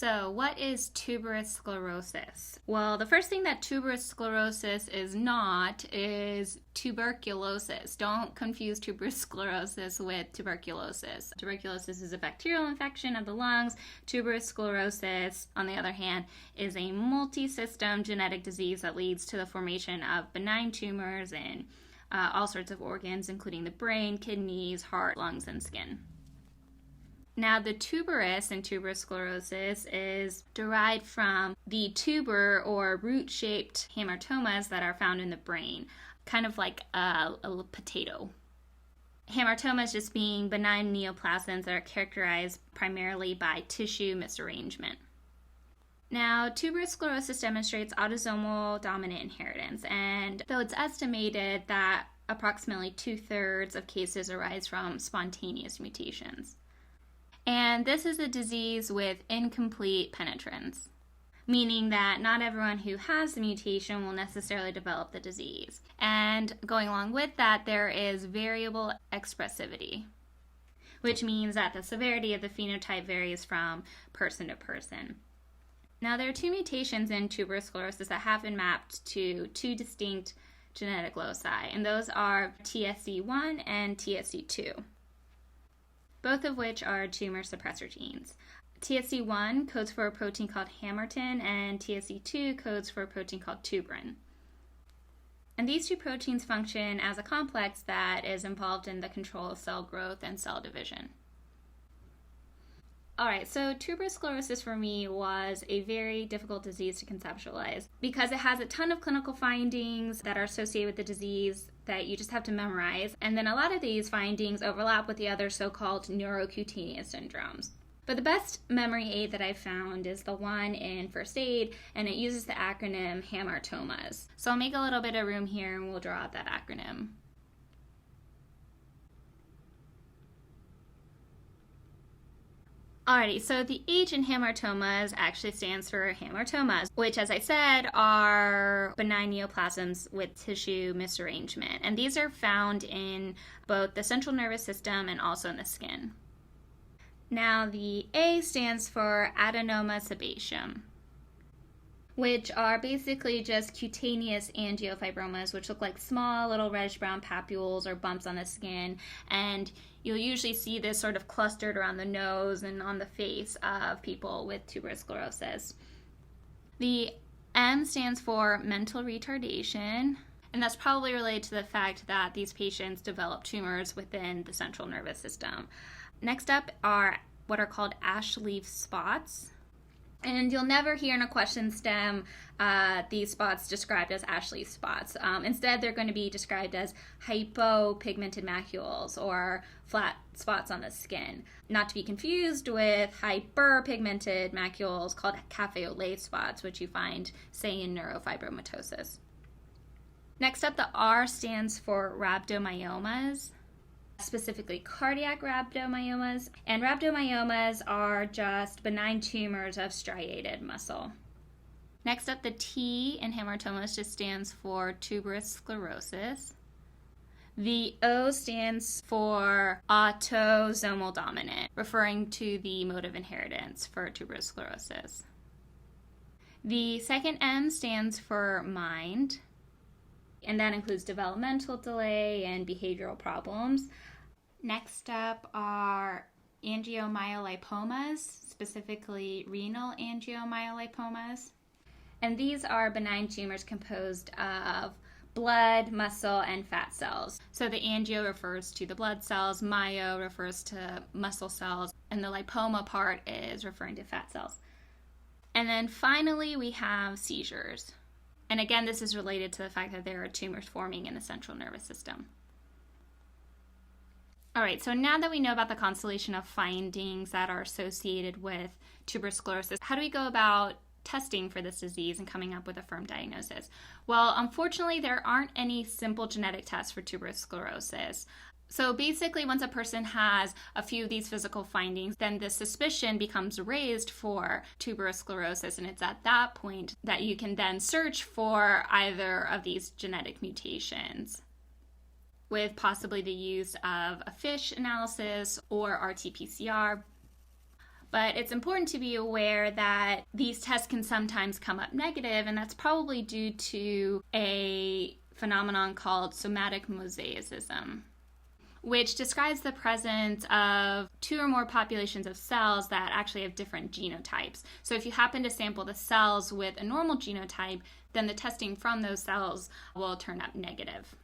So, what is tuberous sclerosis? Well, the first thing that tuberous sclerosis is not is tuberculosis. Don't confuse tuberous sclerosis with tuberculosis. Tuberculosis is a bacterial infection of the lungs. Tuberous sclerosis, on the other hand, is a multi-system genetic disease that leads to the formation of benign tumors in all sorts of organs, including the brain, kidneys, heart, lungs, and skin. Now, the tuberous in tuberous sclerosis is derived from the tuber or root-shaped hamartomas that are found in the brain, kind of like a potato. Hamartomas just being benign neoplasms that are characterized primarily by tissue misarrangement. Now, tuberous sclerosis demonstrates autosomal dominant inheritance, and though it's estimated that approximately 2/3 of cases arise from spontaneous mutations. And this is a disease with incomplete penetrance, meaning that not everyone who has the mutation will necessarily develop the disease. And going along with that, there is variable expressivity, which means that the severity of the phenotype varies from person to person. Now, there are two mutations in tuberous sclerosis that have been mapped to two distinct genetic loci, and those are TSC1 and TSC2. Both of which are tumor suppressor genes. TSC1 codes for a protein called hamartin, and TSC2 codes for a protein called tuberin. And these two proteins function as a complex that is involved in the control of cell growth and cell division. Alright, so tuberous sclerosis for me was a very difficult disease to conceptualize because it has a ton of clinical findings that are associated with the disease that you just have to memorize, and then a lot of these findings overlap with the other so-called neurocutaneous syndromes. But the best memory aid that I found is the one in first aid, and it uses the acronym hamartomas. So I'll make a little bit of room here and we'll draw out that acronym. Alrighty, so the H in hamartomas actually stands for hamartomas, which, as I said, are benign neoplasms with tissue misarrangement. And these are found in both the central nervous system and also in the skin. Now, the A stands for Adenoma Sebatium, which are basically just cutaneous angiofibromas, which look like small little reddish-brown papules or bumps on the skin, and you'll usually see this sort of clustered around the nose and on the face of people with tuberous sclerosis. The M stands for mental retardation, and that's probably related to the fact that these patients develop tumors within the central nervous system. Next up are what are called ash leaf spots. And you'll never hear in a question stem these spots described as ash leaf spots. Instead, they're going to be described as hypopigmented macules or flat spots on the skin. Not to be confused with hyperpigmented macules called cafe au lait spots, which you find, say, in neurofibromatosis. Next up, the R stands for rhabdomyomas, specifically cardiac rhabdomyomas, and rhabdomyomas are just benign tumors of striated muscle. Next up, the T in hamartomas just stands for tuberous sclerosis. The O stands for autosomal dominant, referring to the mode of inheritance for tuberous sclerosis. The second M stands for mind, and that includes developmental delay and behavioral problems. Next up are Angio Myolipomas, specifically renal angiomyolipomas. And these are benign tumors composed of blood, muscle, and fat cells. So the angio refers to the blood cells, myo refers to muscle cells, and the lipoma part is referring to fat cells. And then finally we have seizures. And again, this is related to the fact that there are tumors forming in the central nervous system. All right, so now that we know about the constellation of findings that are associated with tuberous sclerosis, how do we go about testing for this disease and coming up with a firm diagnosis? Well, unfortunately, there aren't any simple genetic tests for tuberous sclerosis. So basically, once a person has a few of these physical findings, then the suspicion becomes raised for tuberous sclerosis, and it's at that point that you can then search for either of these genetic mutations, with possibly the use of a FISH analysis or RT-PCR. But it's important to be aware that these tests can sometimes come up negative, and that's probably due to a phenomenon called somatic mosaicism, which describes the presence of two or more populations of cells that actually have different genotypes. So if you happen to sample the cells with a normal genotype, then the testing from those cells will turn up negative.